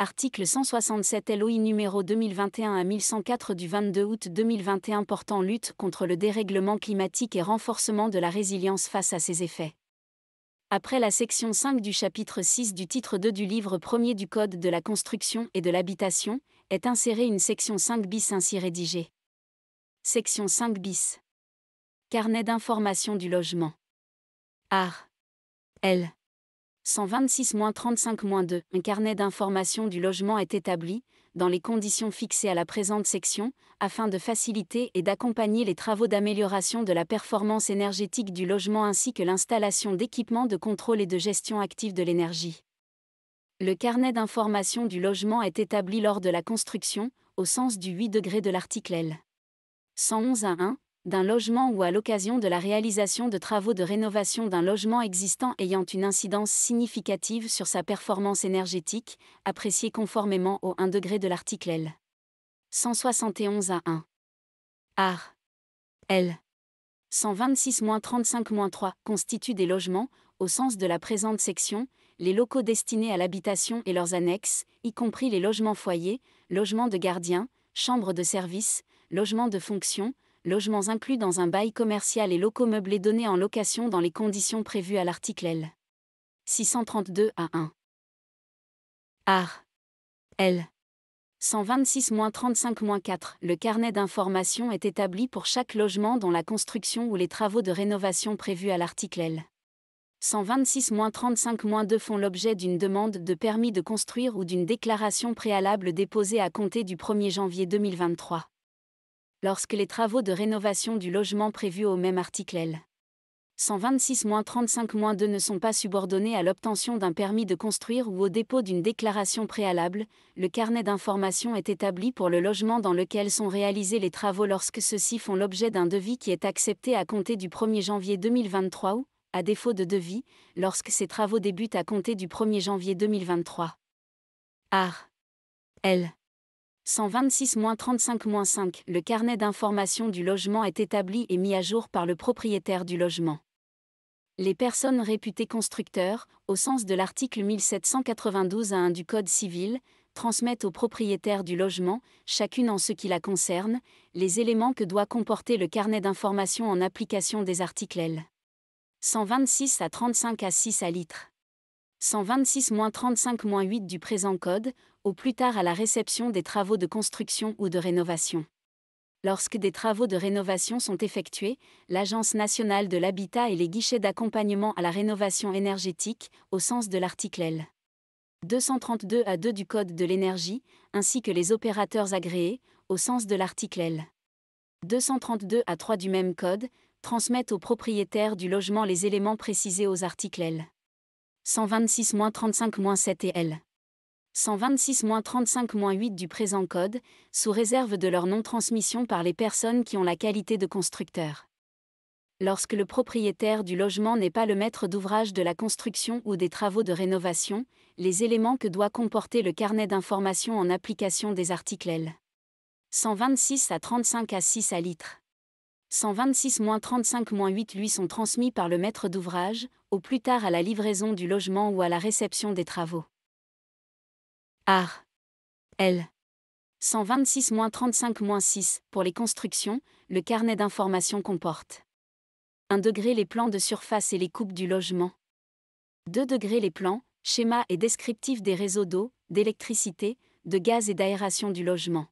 article 167 LOI numéro 2021 à 1104 du 22 août 2021 portant lutte contre le dérèglement climatique et renforcement de la résilience face à ses effets. Après la section 5 du chapitre 6 du titre 2 du livre 1er du Code de la construction et de l'habitation, est insérée une section 5 bis ainsi rédigée. Section 5 bis. Carnet d'information du logement. Art. L. 126-35-2. Un carnet d'information du logement est établi, dans les conditions fixées à la présente section, afin de faciliter et d'accompagner les travaux d'amélioration de la performance énergétique du logement ainsi que l'installation d'équipements de contrôle et de gestion active de l'énergie. Le carnet d'information du logement est établi lors de la construction, au sens du 8 degré de l'article L. 111-1, d'un logement ou à l'occasion de la réalisation de travaux de rénovation d'un logement existant ayant une incidence significative sur sa performance énergétique, appréciée conformément au 1 degré de l'article L. 171-1. Art. L. 126-35-3 constituent des logements, au sens de la présente section, les locaux destinés à l'habitation et leurs annexes, y compris les logements foyers, logements de gardiens, chambres de service, logements de fonction, logements inclus dans un bail commercial et locaux meublés donnés en location dans les conditions prévues à l'article L. 632-1. Art. L. 126-35-4. Le carnet d'information est établi pour chaque logement dont la construction ou les travaux de rénovation prévus à l'article L. 126-35-2 font l'objet d'une demande de permis de construire ou d'une déclaration préalable déposée à compter du 1er janvier 2023. Lorsque les travaux de rénovation du logement prévus au même article L. 126-35-2 ne sont pas subordonnés à l'obtention d'un permis de construire ou au dépôt d'une déclaration préalable, le carnet d'information est établi pour le logement dans lequel sont réalisés les travaux lorsque ceux-ci font l'objet d'un devis qui est accepté à compter du 1er janvier 2023 ou, à défaut de devis, lorsque ces travaux débutent à compter du 1er janvier 2023. Art. L. 126-35-5. Le carnet d'information du logement est établi et mis à jour par le propriétaire du logement. Les personnes réputées constructeurs, au sens de l'article 1792-1 du Code civil, transmettent au propriétaire du logement, chacune en ce qui la concerne, les éléments que doit comporter le carnet d'information en application des articles L. 126 à 35 à 6 à litre. 126-35-8 du présent Code, au plus tard à la réception des travaux de construction ou de rénovation. Lorsque des travaux de rénovation sont effectués, l'Agence nationale de l'habitat et les guichets d'accompagnement à la rénovation énergétique, au sens de l'article L. 232 à 2 du Code de l'énergie, ainsi que les opérateurs agréés, au sens de l'article L. 232 à 3 du même Code, transmettent au propriétaire du logement les éléments précisés aux articles L. 126-35-7 et L. 126-35-8 du présent Code, sous réserve de leur non-transmission par les personnes qui ont la qualité de constructeur. Lorsque le propriétaire du logement n'est pas le maître d'ouvrage de la construction ou des travaux de rénovation, les éléments que doit comporter le carnet d'information en application des articles L. 126 à 35 à 6 à litre. 126-35-8 lui sont transmis par le maître d'ouvrage, au plus tard à la livraison du logement ou à la réception des travaux. Art. L. 126-35-6. Pour les constructions, le carnet d'information comporte 1 degré les plans de surface et les coupes du logement. 2 degrés les plans, schémas et descriptifs des réseaux d'eau, d'électricité, de gaz et d'aération du logement.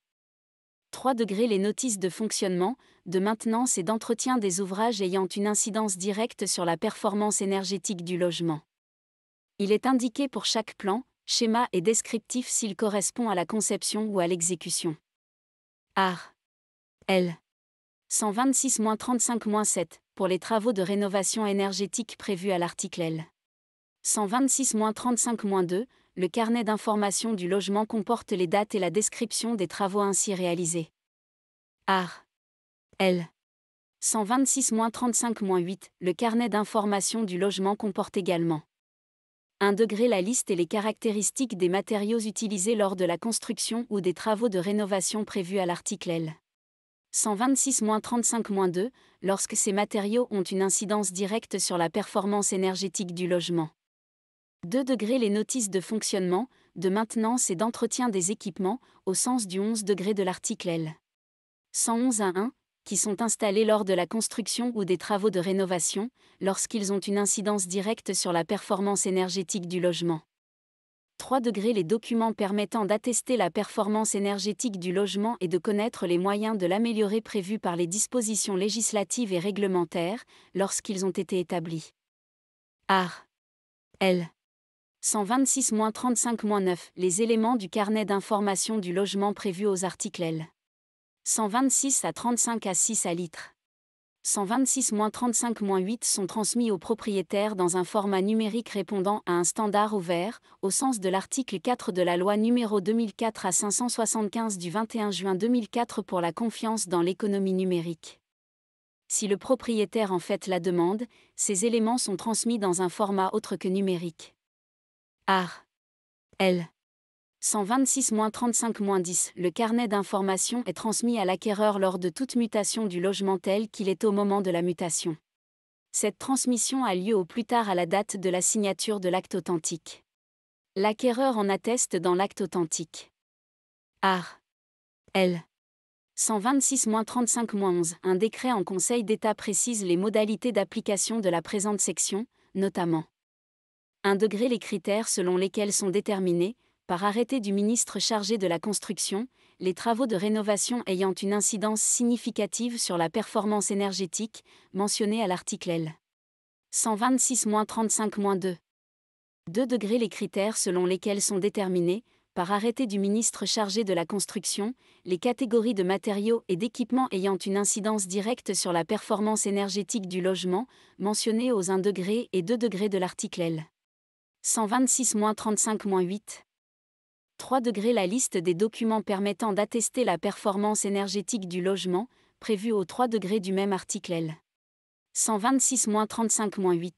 3 degrés les notices de fonctionnement, de maintenance et d'entretien des ouvrages ayant une incidence directe sur la performance énergétique du logement. Il est indiqué pour chaque plan, schéma et descriptif s'il correspond à la conception ou à l'exécution. Art. L. 126-35-7, pour les travaux de rénovation énergétique prévus à l'article L. 126-35-2, le carnet d'information du logement comporte les dates et la description des travaux ainsi réalisés. Art. L. 126-35-8, le carnet d'information du logement comporte également 1 degré la liste et les caractéristiques des matériaux utilisés lors de la construction ou des travaux de rénovation prévus à l'article L. 126-35-2, lorsque ces matériaux ont une incidence directe sur la performance énergétique du logement. 2 degrés les notices de fonctionnement, de maintenance et d'entretien des équipements, au sens du 11 degré de l'article L. 111.1, qui sont installés lors de la construction ou des travaux de rénovation, lorsqu'ils ont une incidence directe sur la performance énergétique du logement. 3 degrés les documents permettant d'attester la performance énergétique du logement et de connaître les moyens de l'améliorer prévus par les dispositions législatives et réglementaires, lorsqu'ils ont été établis. Art. L. 126-35-9 les éléments du carnet d'information du logement prévus aux articles L. 126 à 35 à 6 à litre. 126-35-8 sont transmis aux propriétaires dans un format numérique répondant à un standard ouvert, au sens de l'article 4 de la loi n° 2004/575 du 21 juin 2004 pour la confiance dans l'économie numérique. Si le propriétaire en fait la demande, ces éléments sont transmis dans un format autre que numérique. Art. L. 126-35-10 le carnet d'information est transmis à l'acquéreur lors de toute mutation du logement tel qu'il est au moment de la mutation. Cette transmission a lieu au plus tard à la date de la signature de l'acte authentique. L'acquéreur en atteste dans l'acte authentique. Art. L. 126-35-11 un décret en Conseil d'État précise les modalités d'application de la présente section, notamment 1 degré les critères selon lesquels sont déterminés, par arrêté du ministre chargé de la construction, les travaux de rénovation ayant une incidence significative sur la performance énergétique, mentionnée à l'article L. 126-35-2. 2 degrés les critères selon lesquels sont déterminés, par arrêté du ministre chargé de la construction, les catégories de matériaux et d'équipements ayant une incidence directe sur la performance énergétique du logement, mentionnées aux 1 degré et 2 degrés de l'article L. 126-35-8. 3 degrés la liste des documents permettant d'attester la performance énergétique du logement, prévue aux 3 degrés du même article L. 126-35-8.